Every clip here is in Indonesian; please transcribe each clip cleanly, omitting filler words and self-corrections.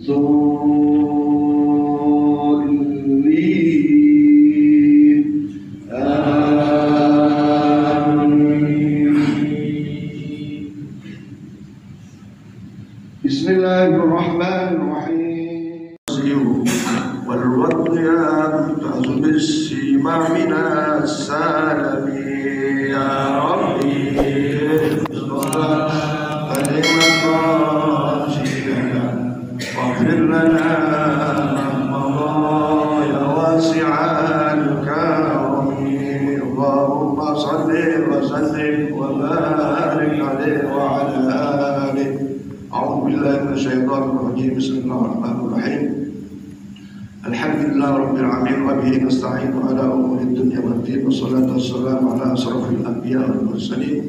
الضالين آمين. بسم الله الرحمن الرحيم. والوضيان تعز بالسيما من السالم يا ربي واغفر لنا مضايا واسع الكرم اللهم صل وسلم وبارك عليه وعلى آله. أعوذ بالله من الشيطان الرجيم. بسم الله الرحمن الرحيم. الحمد لله رب العالمين وبه نستعين على أمور الدنيا والدين والصلاة والسلام على أشرف الأنبياء والمرسلين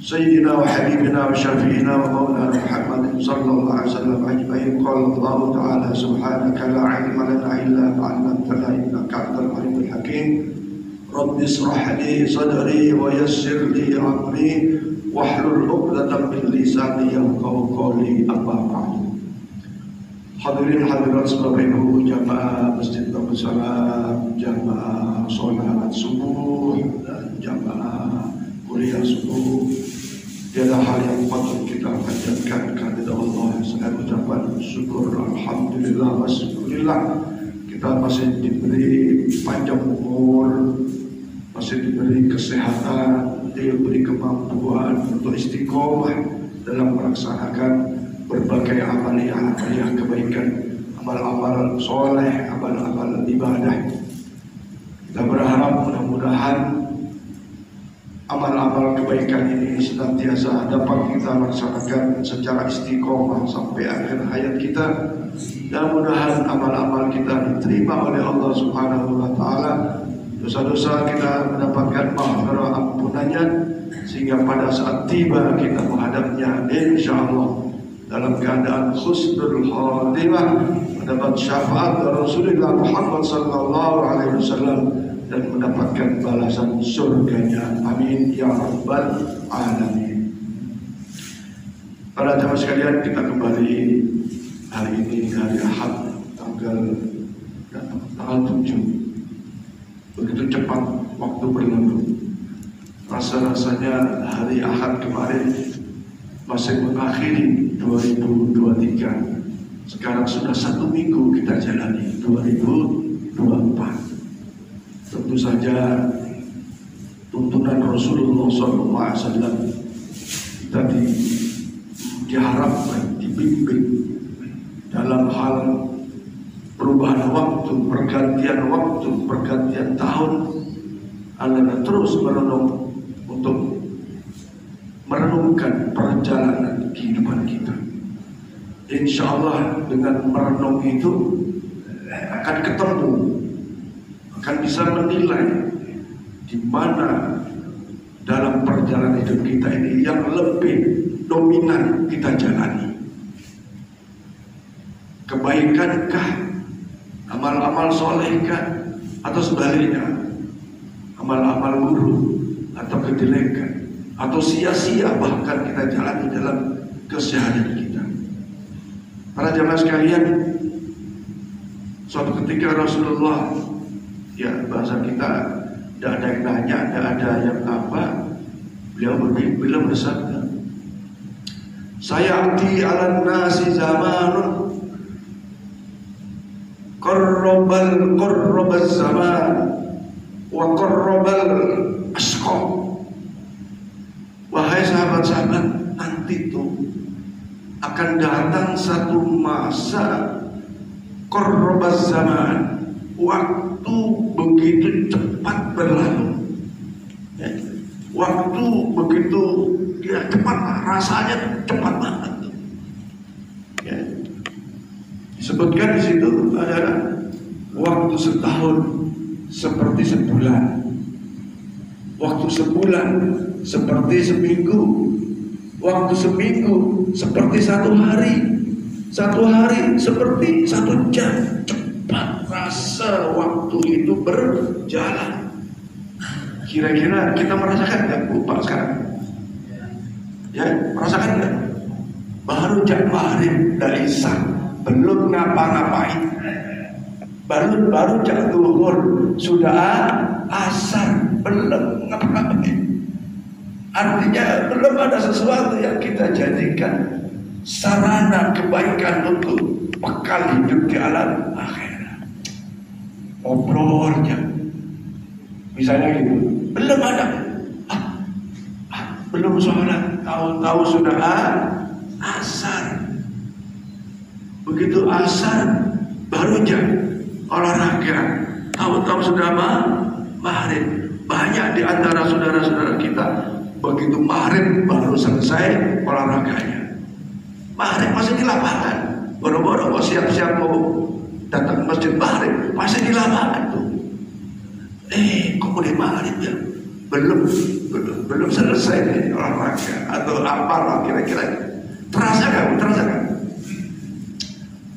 سيدنا وحبيبنا وشفيعنا ومولانا محمد صلى الله عليه وسلم أجمعين. قال الله تعالى سبحانك لا علم لنا إلا ما علمتنا إنك أنت العليم الحكيم. رب اشرح لي صدري ويسر لي أمري واحلل عقدة من لساني يفقهوا قولي. أما بعد. Hadirin hadirat sebagaimana jamaah Masjid Darussalam, jamaah sholat subuh dan jamaah kuliah subuh, tiada hal yang patut kita panjatkan kepada Allah selain ucapan syukur. Alhamdulillah wa syukurillah, kita masih diberi panjang umur, masih diberi kesehatan, diberi kemampuan untuk istiqomah dalam melaksanakan berbagai amaliyah kebaikan, amal-amal soleh, amal-amal ibadah. Kita berharap mudah-mudahan amal-amal kebaikan ini senantiasa dapat kita laksanakan secara istiqomah sampai akhir hayat kita, dan mudah-mudahan amal-amal kita diterima oleh Allah Subhanahu wa Ta'ala, dosa-dosa kita mendapatkan maghfirah ampunannya, sehingga pada saat tiba kita menghadapnya insyaallah dalam keadaan husnul khatimah, mendapat syafaat dari Rasulullah Muhammad sallallahu alaihi wasallam dan mendapatkan balasan surganya. Amin ya rabbal alamin. Para jamaah sekalian, kita kembali hari ini, hari Ahad, tanggal 7. Begitu cepat waktu berlalu. Rasa-rasanya hari Ahad kemarin masih mengakhiri 2023. Sekarang sudah 1 minggu kita jalani 2024. Tentu saja tuntunan Rasulullah SAW kita diharapkan, dibimbing dalam hal perubahan waktu, pergantian tahun, adalah terus merenung untuk merenungkan perjalanan kehidupan kita. Insya Allah dengan merenung itu akan ketemu, akan bisa menilai di mana dalam perjalanan hidup kita ini yang lebih dominan kita jalani. Kebaikankah, amal-amal solehkah, atau sebaliknya amal-amal buruk atau kejelekan, atau sia-sia bahkan kita jalani dalam keseharian kita. Para jamaah sekalian, suatu ketika Rasulullah, ya bahasa kita, tidak ada yang nanya, tidak ada yang apa, beliau bersabda, sayati ala nasi zamanun qarrabal zaman wa qarrabal asqa. Wahai sahabat-sahabat, nanti tuh akan datang satu masa qarrabaz zaman, waktu begitu cepat berlalu, ya, waktu begitu ya cepat, rasanya cepat banget, ya. Disebutkan di situ adalah waktu setahun seperti sebulan, waktu sebulan seperti seminggu, waktu seminggu seperti 1 hari, 1 hari seperti 1 jam. Cepat rasa waktu itu berjalan. Kira-kira kita merasakan nggak Bu Pak sekarang? Ya, merasakan nggak? Baru jam maghrib dari Isya, belum ngapa-ngapain, baru jam zuhur sudah asar, belum ngapa-ngapain. Artinya belum ada sesuatu yang kita jadikan sarana kebaikan untuk bekal hidup di alam akhirat. Obrolnya misalnya gitu, belum ada, belum sholat, tahu-tahu sudah asar. Begitu asar baru jam olahraga, tahu-tahu sudah maghrib. Banyak di antara saudara-saudara kita begitu maghrib baru selesai olahraganya. Maghrib masih di lapangan, boro-boro mau siap-siap mau datang masjid maghrib, masih di lapangan tuh. Kok udah maghrib ya? Belum selesai nih olahraga atau apalah kira-kira. Terasa kan?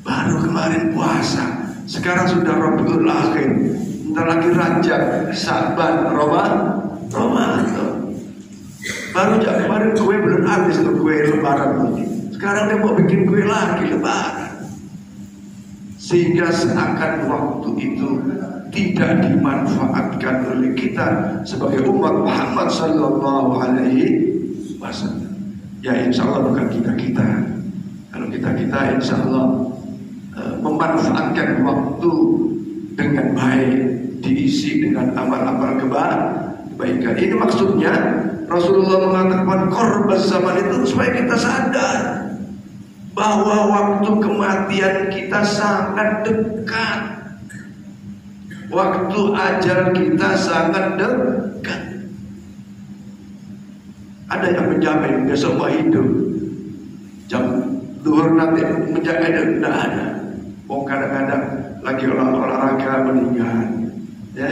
Baru kemarin puasa, sekarang sudah Rabiul Akhir, bentar lagi Rajab, Syaban, Ramadan. Baru kemarin kue belum habis tuh, kue lebaran. Sekarang dia mau bikin kue lagi lebaran. Sehingga seakan waktu itu tidak dimanfaatkan oleh kita sebagai umat Muhammad sallallahu alaihi wasallam. Ya insya Allah bukan kita. Kalau kita insya Allah memanfaatkan waktu dengan baik, diisi dengan amal-amal kebaikan. Ini maksudnya Rasulullah mengatakan korbas zaman itu supaya kita sadar bahwa waktu kematian kita sangat dekat, waktu ajal kita sangat dekat. Ada yang menjamin besok mau hidup, jam zuhur nanti menjamin, tidak ada. Kadang-kadang lagi olahraga meninggal, ya,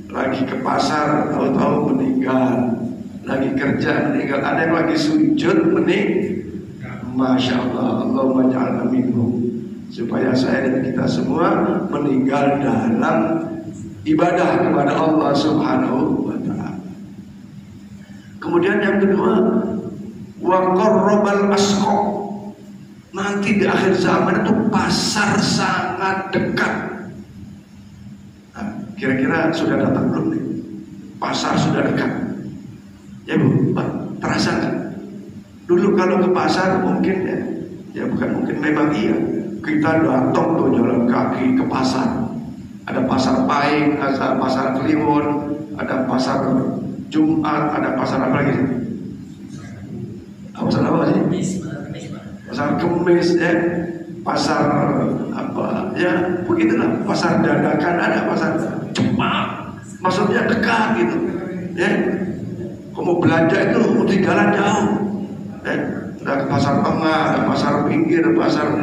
lagi ke pasar tahu-tahu meninggal, lagi kerja meninggal, ada yang lagi sujud meninggal. Masya Allah, Allahumma ja'alna minhum. Supaya saya dan kita semua meninggal dalam ibadah kepada Allah Subhanahu wa ta'ala. Kemudian yang kedua, wa qarrabal asqa. Nanti di akhir zaman itu pasar sangat dekat. Nah, kira-kira sudah datang belum nih? Pasar sudah dekat. Ya Bu, Pak, terasa nggak? Dulu kalau ke pasar mungkin ya bukan mungkin, memang iya. Kita datang tuh jalan kaki ke pasar. Ada pasar Paing, ada pasar Kliwon, ada pasar Jumat, ada pasar apa lagi? Pasar apa sih? Pasar Kemis, ya, pasar apa? Ya begitulah. Pasar dadakan ada, pasar cepat. Maksudnya dekat gitu. Ya, kamu belanja itu mesti jalan jauh. Ada pasar tengah, ada pasar pinggir, pasar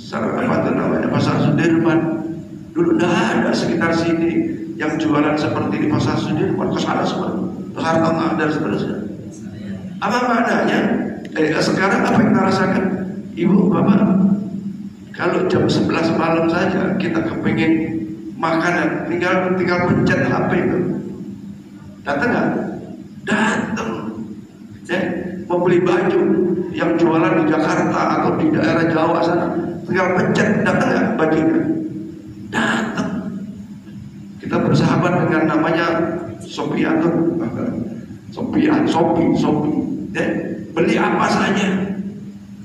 apa itu namanya, pasar Sudirman. Dulu tidak ada sekitar sini yang jualan seperti di pasar Sudirman, ke sana semua, pasar tengah dan seterusnya. Apa maknanya? Sekarang apa yang kita rasakan, ibu bapak? Kalau jam 11 malam saja kita kepingin makanan, tinggal pencet HP itu, datang nggak? Datang. Ya, mau beli baju yang jualan di Jakarta atau di daerah Jawa sana, tinggal pencet, datang nggak bajunya? Datang. Kita bersahabat dengan namanya Shopee. Ya, beli apa saja,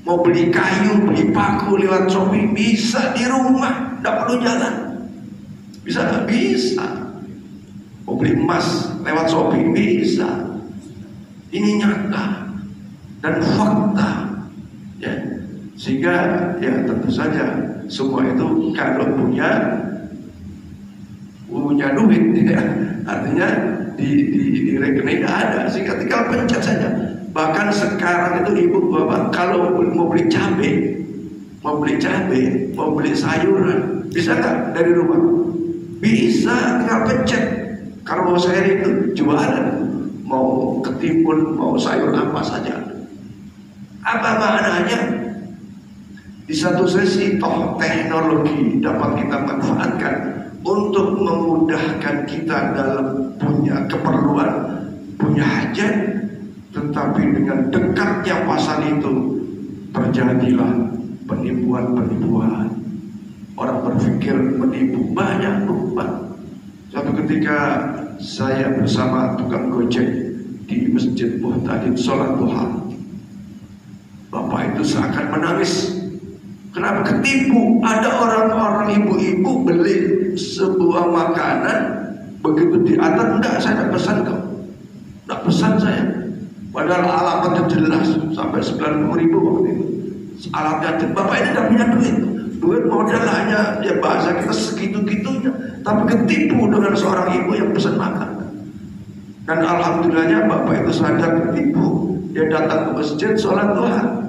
mau beli kayu, beli paku lewat Shopee bisa di rumah, tidak perlu jalan. Bisa nggak? Bisa. Mau beli emas lewat Shopee bisa. Ini nyata dan fakta, ya. Sehingga ya tentu saja semua itu kalau punya duit, ya, artinya di rekening ada, sehingga tinggal pencet saja. Bahkan sekarang itu ibu bapak kalau mau beli cabai, mau beli sayuran, bisa nggak dari rumah? Bisa, tinggal pencet. Kalau mau saya itu jualan, mau ketimun, mau sayur apa saja. Apa maknanya? Di satu sisi toh teknologi dapat kita manfaatkan untuk memudahkan kita dalam punya keperluan, punya hajat. Tetapi dengan dekatnya pasar itu terjadilah penipuan. Orang berpikir menipu banyak rupa. Suatu ketika saya bersama tukang gojek di Masjid Muhtadin sholat duha. Bapak itu seakan menangis. Kenapa ketipu? Ada orang-orang ibu-ibu beli sebuah makanan, begitu diantar, enggak, saya tidak pesan kok. Tidak pesan saya. Padahal alamatnya jelas, sampai 90.000 waktu itu. Alatnya jelas. Bapak ini tidak punya duit. Duit modal hanya, ya bahasa kita segitu-gitunya. Tapi ketipu dengan seorang ibu yang pesan makan. Dan alhamdulillahnya bapak itu sadar ketipu. Dia datang ke masjid sholat duha.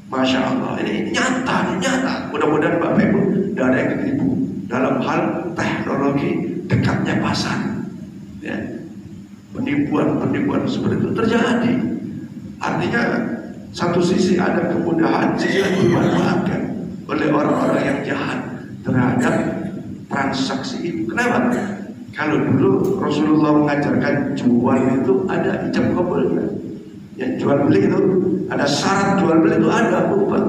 Masya Allah, ini nyata. Mudah-mudahan bapak ibu tidak ada yang ketipu dalam hal teknologi dekatnya pasar. Ya. Penipuan seperti itu terjadi. Artinya satu sisi ada kemudahan, sisi lain dimanfaatkan oleh orang-orang yang jahat terhadap transaksi itu. Kenapa? Kalau dulu Rasulullah mengajarkan jual itu ada ijab kabulnya. Ya, jual beli itu ada syarat, jual beli itu ada apa?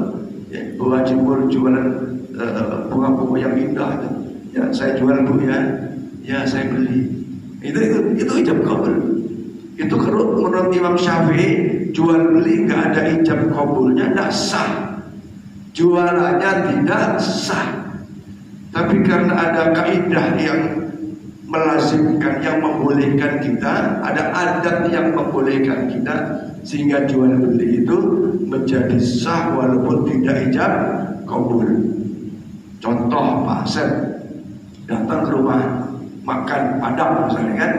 Ya, bawa jualan bunga-bunga yang indah itu. Ya, saya jual bu ya. Ya, saya beli. Itu ijab kabul. Itu menurut Imam Syafi'i, jual beli nggak ada ijab kabulnya, tidak sah. Jualannya tidak sah. Tapi karena ada kaidah yang melazimkan, yang membolehkan kita, ada adat yang membolehkan kita, sehingga jual beli itu menjadi sah walaupun tidak ijab kabul. Contoh Pak Asep datang ke rumah makan Padang misalnya kan,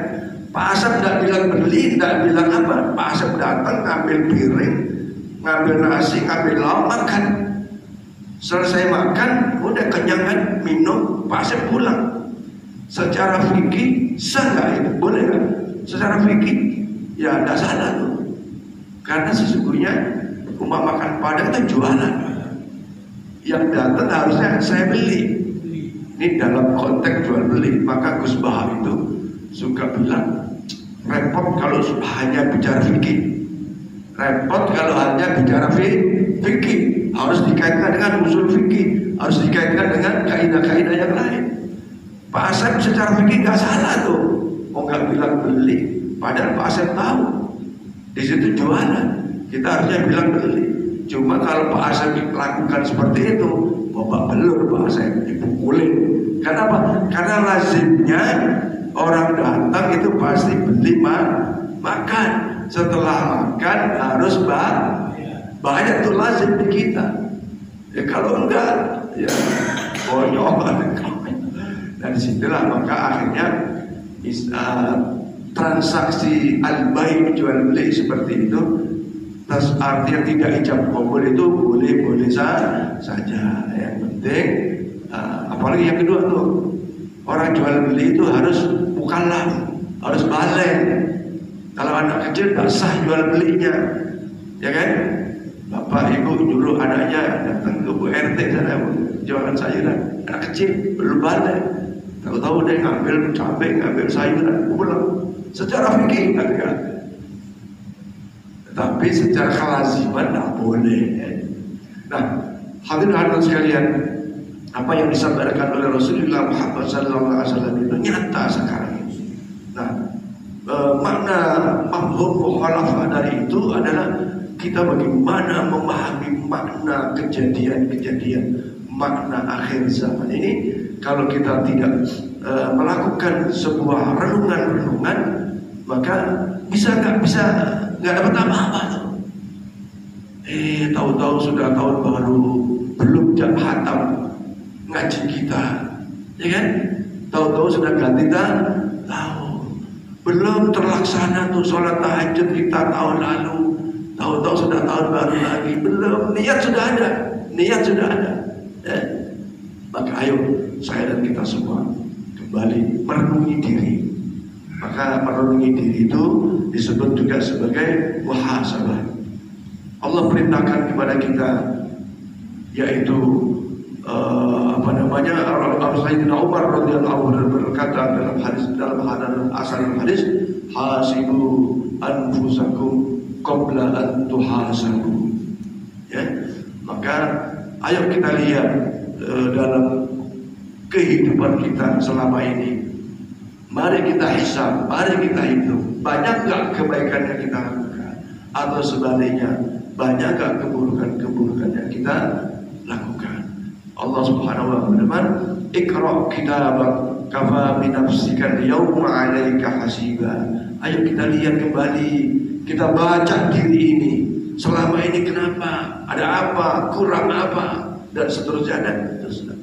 Pak Asep tidak bilang beli, tidak bilang apa. Pak Asep datang ngambil piring, ngambil nasi, ngambil lauk, makan. Selesai makan, udah kenyang kan, minum, Pak Asep pulang. Secara fikih sah nggak itu? Boleh kan? Secara fikih ya tidak salah tuh. Karena sesungguhnya rumah makan Padang itu jualan. Yang datang harusnya saya beli. Ini dalam konteks jual beli. Maka Gus Baha itu suka bilang, repot kalau hanya bicara fikih. Repot kalau hanya bicara fikih. Harus dikaitkan dengan usul fikih. Harus dikaitkan dengan kaidah-kaidah yang lain. Pak Asep secara fikih nggak salah tuh. Mau nggak bilang beli. Padahal Pak Asep tahu. Di situ jualan. Kita harusnya bilang beli. Cuma kalau Pak Asep lakukan seperti itu, babak belur Pak Asep dipukulin. Kenapa? Karena lazimnya orang datang itu pasti beli makan. Setelah makan harus banyak tuh lazim di kita. Ya kalau enggak, ya bonyok. Dan disitulah maka akhirnya transaksi al-bai jual beli seperti itu, artinya tidak ijab kabul itu boleh saja. Yang penting apalagi yang kedua tuh, orang jual beli itu harus mukallaf, harus balik. Kalau anak kecil tak sah jual belinya, ya kan? Bapak ibu nyuruh anaknya datang ke Bu RT sana jualan sayuran, anak kecil belum balik. Tahu-tahu dia ngambil cabai, ngambil sayuran, pulang. Secara fikih kan? Tapi secara kelaziman tidak boleh. Nah, hadirin sekalian, apa yang disampaikan oleh Rasulullah Muhammad SAW itu nyata sekarang ini. Nah, makna mafhum mukhalafah dari itu adalah kita bagaimana memahami makna kejadian-kejadian, makna akhir zaman ini. Kalau kita tidak melakukan sebuah renungan, maka nggak dapat apa-apa. Tahu-tahu sudah tahun baru, belum hatam ngaji kita, ya kan? Tahu-tahu sudah ganti tahun, belum terlaksana tuh sholat tahajud kita tahun lalu. Tahu-tahu sudah tahun baru lagi, belum, niat sudah ada. Maka ayo saya dan kita semua kembali merenungi diri. Maka merenungi diri itu disebut juga sebagai muhasabah. Allah perintahkan kepada kita, yaitu Sayyidina Umar radhiyallahu anhu berkata dalam hadis, hasibu anfusakum qabla an tuhasabu. Ya, Maka ayo kita lihat dalam kehidupan kita selama ini. Mari kita hisab, mari kita hitung. Banyak gak kebaikan yang kita lakukan? Atau sebaliknya, banyak gak keburukan-keburukan yang kita lakukan? Allah Subhanahu wa ta'ala berfirman, "Iqra kitabak kafa bi nafsika al-yawma 'alaika hasiba." Ayo kita lihat kembali, kita baca diri ini. Selama ini kenapa? Ada apa? Kurang apa? Dan seterusnya dan seterusnya.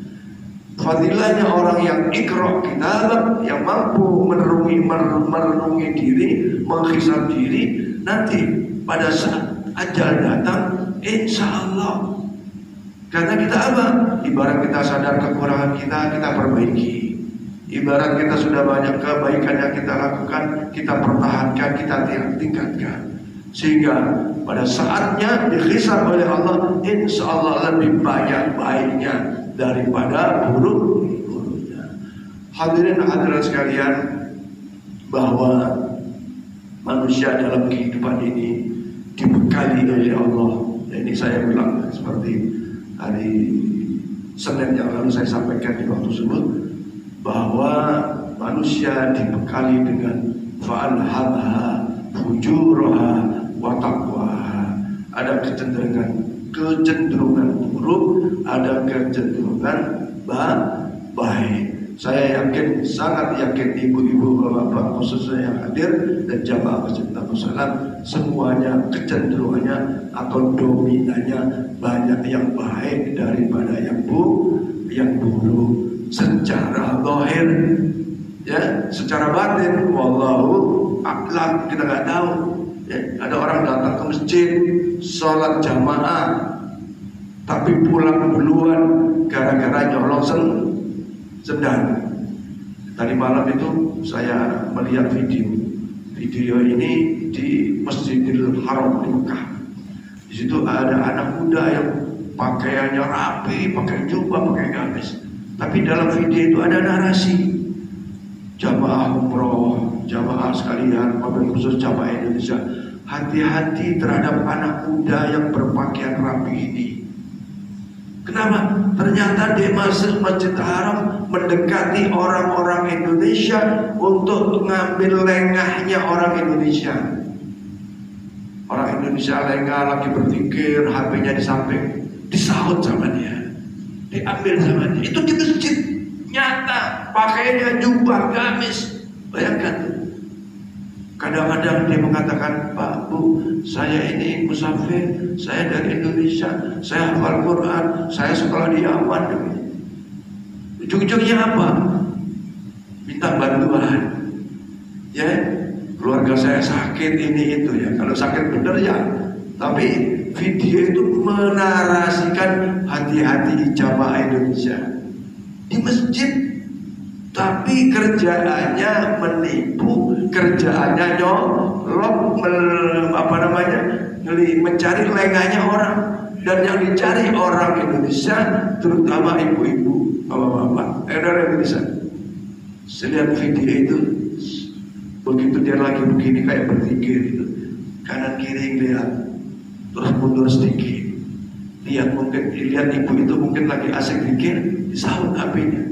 Fadilahnya orang yang iqra kitabak, yang mampu merenungi diri, menghisab diri, nanti pada saat ajal datang, insya Allah. Karena kita apa? Ibarat kita sadar kekurangan kita, kita perbaiki. Ibarat kita sudah banyak kebaikan yang kita lakukan, kita pertahankan, kita tingkatkan. Sehingga pada saatnya dihisab oleh Allah, insya Allah lebih banyak baiknya daripada buruknya. Hadirin hadirat sekalian, bahwa manusia dalam kehidupan ini dibekali oleh Allah. Ini saya bilang seperti hari Senin yang lalu saya sampaikan di waktu tersebut, bahwa manusia dibekali dengan fa'alhamaha fujuraha wa taqwaha. Ada kecenderungan buruk, ada kecenderungan baik. Saya yakin, sangat yakin ibu-ibu, bapak-bapak khususnya yang hadir dan jamaah Masjid Nabi Sallam, semuanya kecenderungannya atau dominannya banyak yang baik daripada yang buruk. Secara zahir, ya, secara batin, wallahu a'lam, kita nggak tahu. Ya, ada orang datang ke masjid, sholat jamaah, tapi pulang duluan gara-gara nyolong sendal. Tadi malam itu saya melihat video ini di Masjidil Haram di Mekah. Di situ ada anak muda yang pakaiannya rapi, pakai jubah, pakai gamis. Tapi dalam video itu ada narasi, jamaah umroh, jamaah sekalian, wabil khusus jamaah Indonesia, hati-hati terhadap anak muda yang berpakaian rapi ini. Kenapa? Ternyata di Masjid Haram mendekati orang-orang Indonesia untuk mengambil lengahnya orang Indonesia. Orang Indonesia lengah, lagi berpikir, HP-nya di samping, disahut sama dia, diambil sama dia. Itu di masjid, nyata, pakainya jubah, gamis. Bayangkan. Kadang-kadang dia mengatakan, "Pak, Bu, saya ini musafir, saya dari Indonesia, saya hafal Quran, saya sekolah di Yaman." Ujung-ujungnya apa? Minta bantuan. Ya, keluarga saya sakit ini itu ya. Kalau sakit bener ya. Tapi video itu menarasikan hati-hati jamaah Indonesia di masjid. Tapi kerjaannya menipu, kerjaannya nyolong, mencari lengahnya orang. Dan yang dicari orang Indonesia, terutama ibu-ibu, bapak-bapak, orang Indonesia. Saya lihat video itu, begitu dia lagi begini kayak berpikir gitu, kanan kiri lihat, terus mundur sedikit, lihat ibu itu mungkin lagi asik pikir, disahut HP-nya.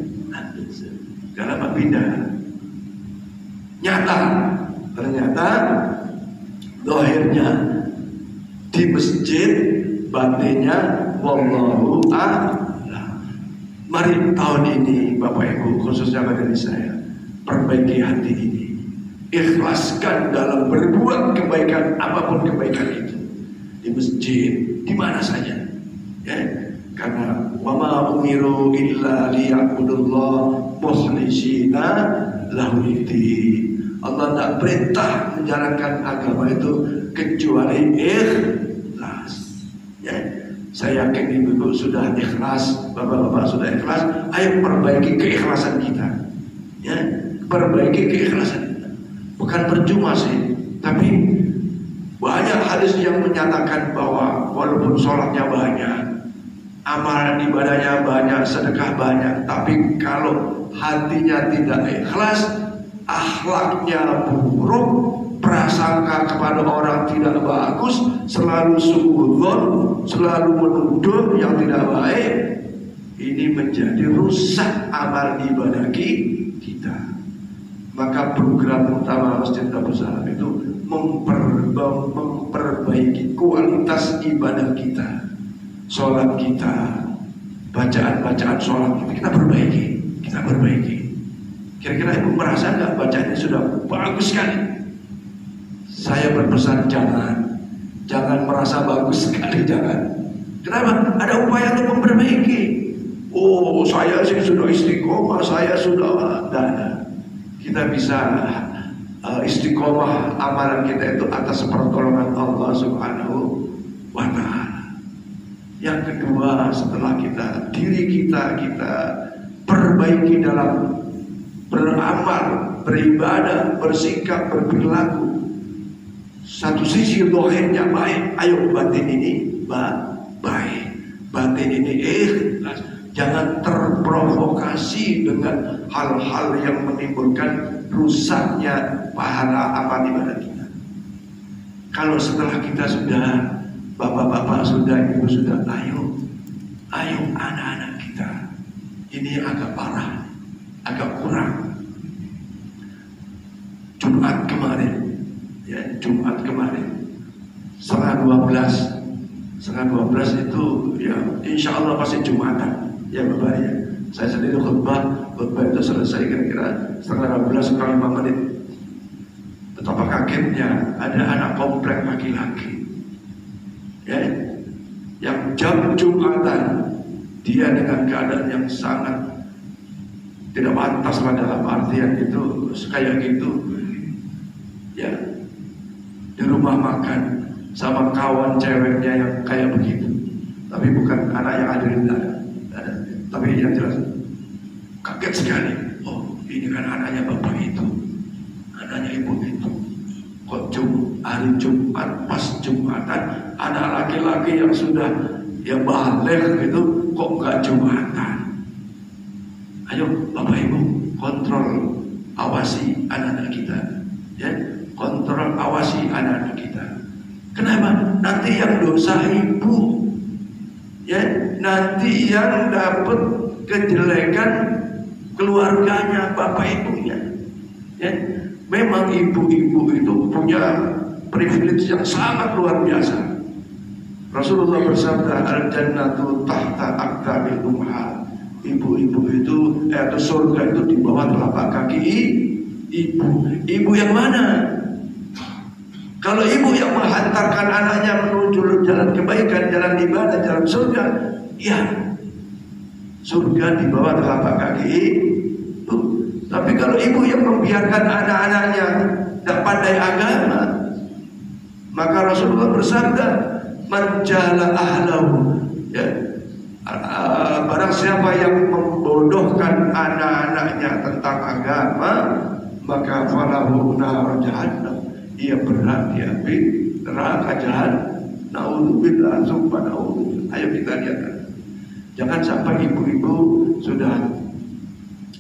Karena pindah. Nyata, ternyata zahirnya di masjid, batinnya wallahu a'lam. Mari tahun ini Bapak Ibu, khususnya dari saya, perbaiki hati ini, ikhlaskan dalam berbuat kebaikan, apapun kebaikan itu, di masjid, di mana saja, ya. Karena wama umiru illa liya'budullah mukhlishina lahudin. Allah tak perintah menjalankan agama itu kecuali ikhlas. Ya, saya yakin ibu sudah ikhlas, bapak-bapak sudah ikhlas. Ayo perbaiki keikhlasan kita. Ya, perbaiki keikhlasan kita. Bukan percuma sih, tapi banyak hadis yang menyatakan bahwa walaupun sholatnya banyak, amalan ibadahnya banyak, sedekah banyak, tapi kalau hatinya tidak ikhlas, akhlaknya buruk, prasangka kepada orang tidak bagus, selalu suudzon, selalu menuduh yang tidak baik, ini menjadi rusak amal ibadah kita. Maka program utama Masjid Darussalam itu memperbaiki kualitas ibadah kita, sholat kita, bacaan sholat kita perbaiki. Kira-kira ibu merasa nggak bacaannya sudah bagus sekali? Saya berpesan jangan merasa bagus sekali, jangan. Kenapa? Ada upaya untuk memperbaiki. Oh, saya sih sudah istiqomah, saya sudah ada. Kita bisa istiqomah amalan kita itu atas pertolongan Allah Subhanahu wa Ta'ala. Yang kedua, setelah diri kita perbaiki dalam beramal, beribadah, bersikap, berperilaku. Satu sisi dohirnya baik, ayo batin ini baik, batin ini ikhlas. Jangan terprovokasi dengan hal-hal yang menimbulkan rusaknya pahala amal ibadah kita. Kalau setelah kita sudah, bapak-bapak sudah, ibu sudah, ayo anak-anak kita. Ini agak parah, agak kurang. Jumat kemarin, setengah 12 itu ya insya Allah pasti Jumatan ya Bapak ya. Saya sendiri khutbah itu selesai kira-kira setengah 12 kurang 5 menit. Betapa kagetnya ada anak komplek laki-laki ya, yang jam Jumatan dia dengan keadaan yang sangat tidak pantas lah dalam artian itu kayak gitu ya, di rumah makan sama kawan ceweknya yang kayak begitu, tapi bukan anak yang ada di dalam, tapi yang jelas kaget sekali. Oh, ini kan anaknya bapak itu, anaknya ibu itu. Kok hari Jumat pas Jumatan anak laki-laki yang sudah ya balik gitu kok nggak Jumatan? Ayo bapak ibu kontrol, awasi anak-anak kita ya, kontrol awasi anak-anak kita. Kenapa? Nanti yang dosa ibu ya, nanti yang dapat kejelekan keluarganya, bapak ibunya ya. Memang ibu-ibu itu punya privilege yang sangat luar biasa. Rasulullah bersabda, al-jannatu tahta aqdamil ummahat. Ibu-ibu itu atau surga itu di bawah telapak kaki ibu. Ibu yang mana? Kalau ibu yang menghantarkan anaknya menuju jalan kebaikan, jalan ibadah, jalan surga, ya surga di bawah telapak kaki ibu. Tapi kalau ibu yang membiarkan anak-anaknya tidak pandai agama, maka Rasulullah bersabda, man jala ahlahu ya, barang siapa yang membodohkan anak-anaknya tentang agama, maka falahu nar jahannam, ia berat di api neraka jahanam. Naudzubillah, sumpah naudzubillah. Ayo kita lihat, jangan sampai ibu-ibu sudah,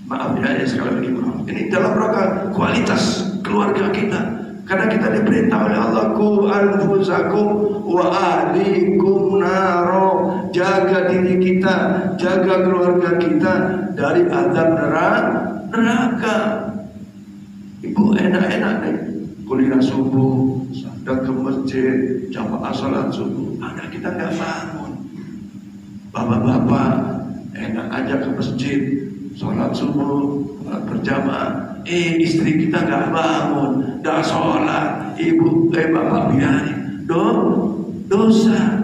maaf ya, sekali lagi maaf, ini dalam rangka kualitas keluarga kita, karena kita diperintah oleh Allah, ku anfusakum wa ahlikum naro, jaga diri kita, jaga keluarga kita dari azab neraka. Ibu enak-enak nih kuliah subuh, dan ke masjid, jamaah salat subuh, anak kita nggak bangun. Bapak-bapak enak aja ke masjid, salat subuh, berjamaah, istri kita nggak bangun, nggak sholat, ibu, bapak biarin, dosa.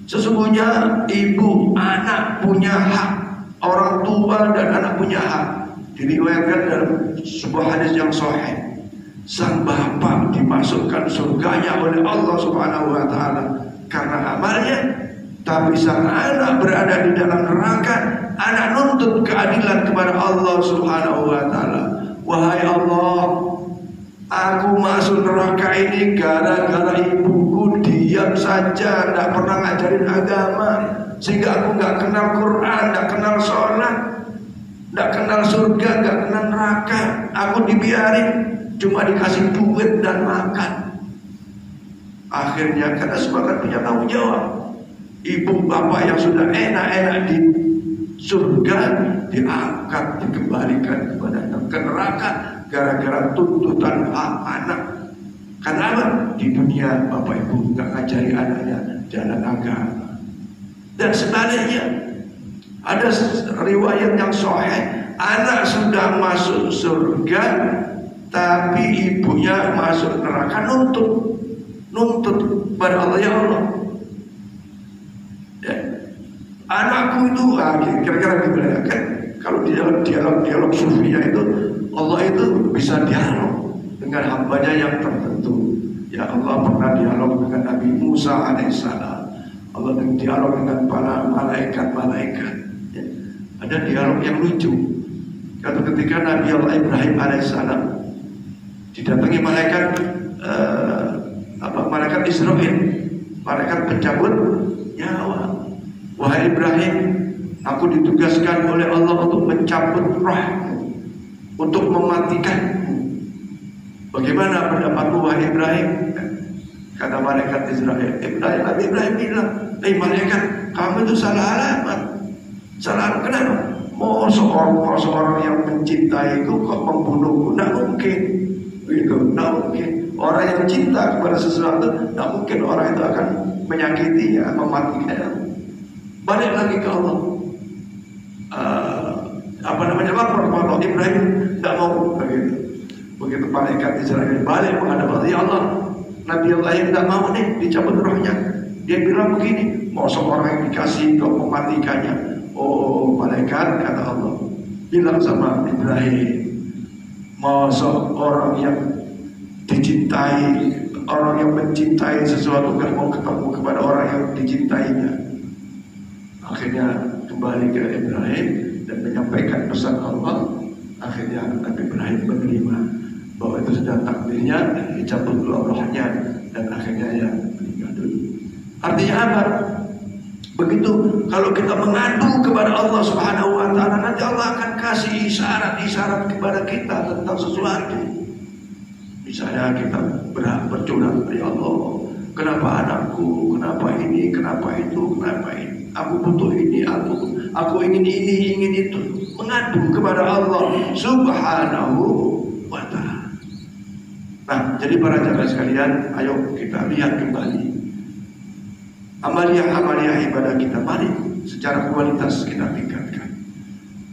Sesungguhnya ibu, anak punya hak, orang tua dan anak punya hak. Diriwayatkan dalam sebuah hadis yang sahih, sang bapak dimasukkan surganya oleh Allah Subhanahu wa Ta'ala karena amalnya, tapi sang anak berada di dalam neraka. Anak nuntut keadilan kepada Allah Subhanahu wa Ta'ala. Wahai Allah, aku masuk neraka ini gara-gara ibuku diam saja, tidak pernah ngajarin agama, sehingga aku nggak kenal Quran, nggak kenal sholat, nggak kenal surga, nggak kenal neraka. Aku dibiarin cuma dikasih duit dan makan. Akhirnya karena semua kan punya tanggung jawab, ibu bapak yang sudah enak-enak di surga diangkat, dikembalikan kepada neraka gara-gara tuntutan hak anak. Karena di dunia bapak ibu nggak ngajari anaknya jalan agama. Dan sebaliknya ada riwayat yang sahih, anak sudah masuk surga tapi ibunya masuk neraka, nuntut pada Allah, ya Allah, ya, anakku itu kira-kira gimana kan? Kalau di dalam dialog sufiya itu, Allah itu bisa dialog dengan hambanya yang tertentu. Ya Allah pernah dialog dengan Nabi Musa alaihissalam, Allah dialog dengan para malaikat-malaikat. Ya. Ada dialog yang lucu. Ketika Nabi Allah Ibrahim alaihissalam didatangi malaikat malaikat Israfil, malaikat pencabut nyawa. Wahai Ibrahim, aku ditugaskan oleh Allah untuk mencabut rohmu, untuk mematikanmu. Bagaimana pendapatmu wahai Ibrahim? Kata malaikat Israfil, Nabi Ibrahim bilang, malaikat, kamu itu salah alamat. Salah alamat, kenapa? Mau seorang yang mencintaiku kok membunuhku? Tidak mungkin. Itu tidak mungkin. Orang yang cinta kepada sesuatu, tidak mungkin orang itu akan menyakitinya, mematikannya. Balik lagi ke Allah. Lapor kepada Allah. Ibrahim tidak mau begitu. Begitu malaikat Israel balik menghadap Allah, ya Allah, Nabi Allah yang tidak mau nih dicabut rohnya. Dia bilang begini, mau seorang yang dikasih kau mematikannya. Oh malaikat, kata Allah, bilang sama Ibrahim, mau seorang yang dicintai, orang yang mencintai sesuatu gak mau ketemu kepada orang yang dicintainya. Akhirnya kembali ke Ibrahim dan menyampaikan pesan Allah. Akhirnya Nabi Ibrahim menerima bahwa itu sudah takdirnya, dicabut rohnya, dan akhirnya ya meninggal dulu. Artinya apa? Begitu kalau kita mengadu kepada Allah Subhanahu wa taala, nanti Allah akan kasih isyarat-isyarat kepada kita tentang sesuatu. Misalnya kita bercurhat, ya Allah, kenapa anakku, kenapa ini, kenapa itu, kenapa ini, aku butuh ini, aku ingin ini, ingin itu. Mengadu kepada Allah Subhanahu wa ta'ala. Nah, jadi para jamaah sekalian, ayo kita lihat kembali amaliyah ibadah kita. Mari secara kualitas kita tingkatkan.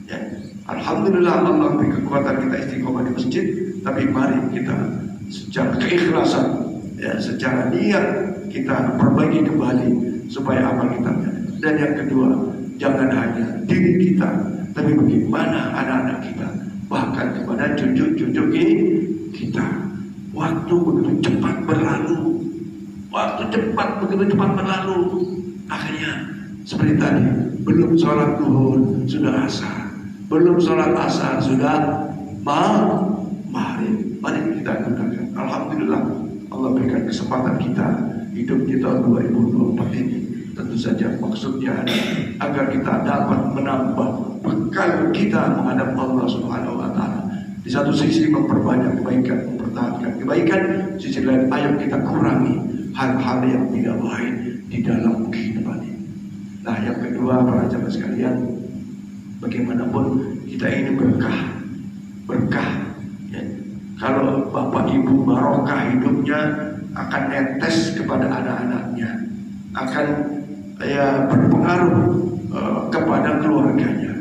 Ya. Alhamdulillah Allah beri kekuatan kita istiqomah di masjid, tapi mari kita secara keikhlasan, ya, secara niat kita perbaiki kembali supaya amal kita. Dan yang kedua, jangan hanya diri kita, tapi bagaimana anak-anak kita, bahkan kepada cucu-cucu kita. Waktu begitu cepat berlalu, begitu cepat berlalu. Akhirnya seperti tadi, belum sholat zuhur sudah asar, belum sholat asar sudah maghrib. Mari kita gunakan. Alhamdulillah Allah berikan kesempatan kita hidup di tahun 2024 ini. Tentu saja maksudnya agar kita dapat menambah bekal kita menghadap Allah Subhanahu wa taala. Di satu sisi memperbanyak kebaikan, mempertahankan kebaikan, sisi lain ayo kita kurangi hal-hal yang tidak baik di dalam kehidupan ini. Nah, yang kedua para jamaah sekalian, bagaimanapun kita ini berkah. Ya. Kalau bapak ibu barokah hidupnya akan netes kepada anak-anaknya, akan berpengaruh kepada keluarganya.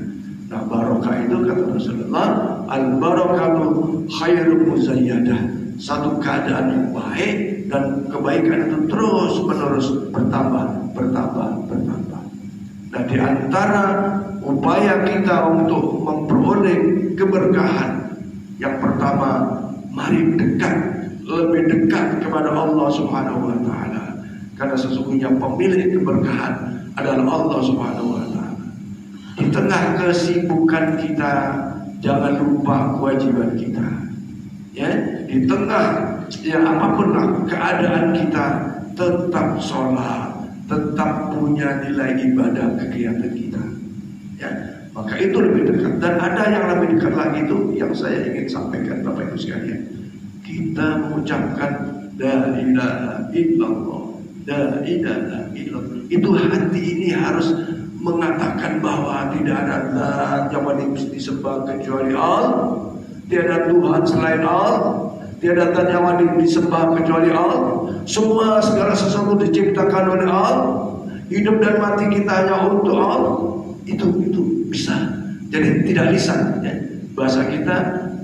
Nah, barokah itu kata Rasulullah, al-barakatu khairum muzayyadah. Satu keadaan yang baik dan kebaikan itu terus menerus bertambah. Nah, di antara upaya kita untuk memperoleh keberkahan, yang pertama, mari lebih dekat kepada Allah Subhanahu wa taala. Karena sesungguhnya pemilik keberkahan adalah Allah Subhanahu wa taala. Di tengah kesibukan kita, jangan lupa kewajiban kita. Ya, di tengah apapun lah keadaan kita, tetap sholat, tetap punya nilai ibadah kegiatan kita. Ya, maka itu lebih dekat. Dan ada yang lebih dekat lagi itu yang saya ingin sampaikan Bapak Ibu sekalian. kita mengucapkan la ilaha illallah, la ilaha illallah. Itu hati ini harus mengatakan bahwa tidak ada zat yang wajib disembah kecuali Allah, tiada Tuhan selain Allah, tiada zat yang wajib disembah kecuali Allah. Semua segala sesuatu diciptakan oleh Allah, hidup dan mati kita hanya untuk Allah. Itu bisa. Jadi tidak lisan, ya. Bahasa kita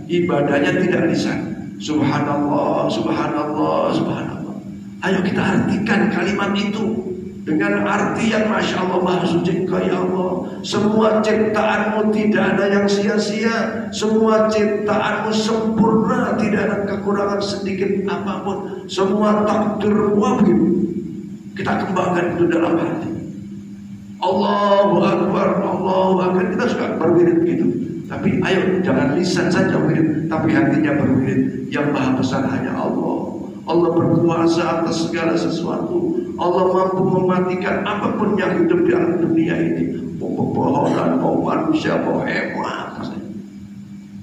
ibadahnya tidak lisan. Subhanallah, subhanallah, subhanallah. Ayo kita artikan kalimat itu dengan arti yang Masya Allah, Maha Suci Engkau ya Allah. Semua ciptaanmu tidak ada yang sia-sia. Semua ciptaanmu sempurna, tidak ada kekurangan sedikit apapun. Semua takdir wahid kita kembangkan itu dalam hati. Allahu Akbar, Allahu Akbar. Kita suka berwirid gitu. Tapi ayo jangan lisan saja wirid, tapi hatinya berwirid. Yang maha besar hanya Allah. Allah berkuasa atas segala sesuatu. Allah mampu mematikan apapun yang hidup di alam dunia ini. Mau pepohonan, mau manusia, mau hewan, apa saja.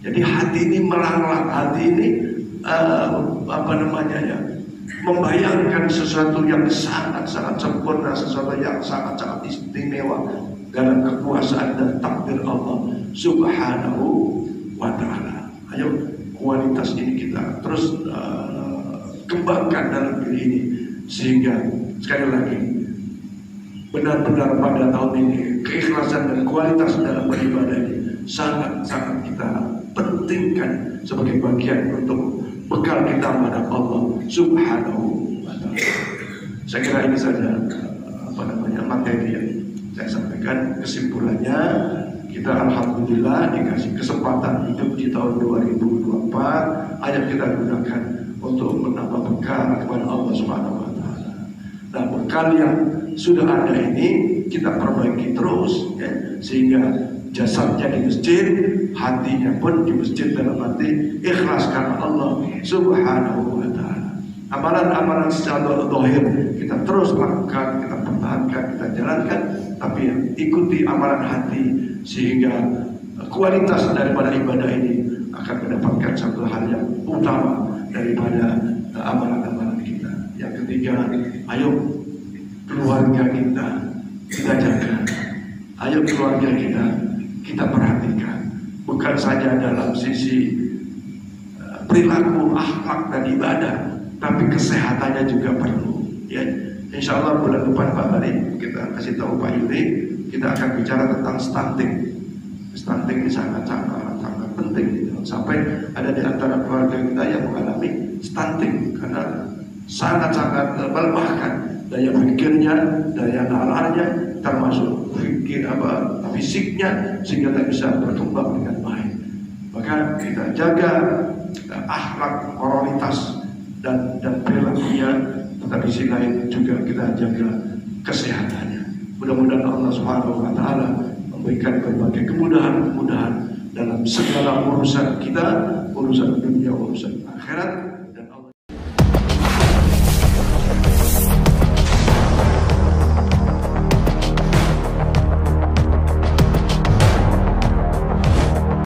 Jadi hati ini melanglang, hati ini membayangkan sesuatu yang sangat-sangat sempurna, sesuatu yang sangat-sangat istimewa dalam kekuasaan dan takdir Allah Subhanahu wa ta'ala. Ayo kualitas ini kita terus kembangkan dalam diri ini, sehingga sekali lagi benar-benar pada tahun ini keikhlasan dan kualitas dalam beribadah ini sangat-sangat kita pentingkan sebagai bagian untuk bekal kita pada Allah Subhanahu wa ta'ala. Saya kira ini saja materi yang saya sampaikan. Kesimpulannya, kita alhamdulillah dikasih kesempatan hidup di tahun 2024. Ayo kita gunakan untuk menambah bekal kepada Allah Subhanahu wa ta'ala. Nah, bekal yang sudah ada ini kita perbaiki terus, ya, sehingga jasadnya di masjid, hatinya pun di masjid, dalam hati ikhlas karena Allah Subhanahu wa ta'ala. Amalan-amalan secara zahir kita terus lakukan, kita pertahankan, kita jalankan, tapi ikuti amalan hati, sehingga kualitas daripada ibadah ini akan mendapatkan satu hal yang utama daripada amalan-amalan kita. Yang ketiga, ayo keluarga kita jaga. Ayo keluarga kita perhatikan, bukan saja dalam sisi perilaku, akhlak dan ibadah, tapi kesehatannya juga perlu. Ya, insya Allah bulan depan Pak Bari kita kasih tahu Pak Yuri, kita akan bicara tentang stunting. Stunting ini sangat-sangat penting. Sampai ada di antara keluarga kita yang mengalami stunting karena sangat-sangat melemahkan daya pikirnya, daya nalarnya, termasuk fisiknya, sehingga tak bisa berkembang dengan baik. Maka kita jaga akhlak, moralitas dan perilakunya, tetapi di sisi lain juga kita jaga kesehatannya. Mudah-mudahan Allah Subhanahu wa ta'ala memberikan berbagai kemudahan dalam segala urusan kita, urusan dunia, urusan akhirat.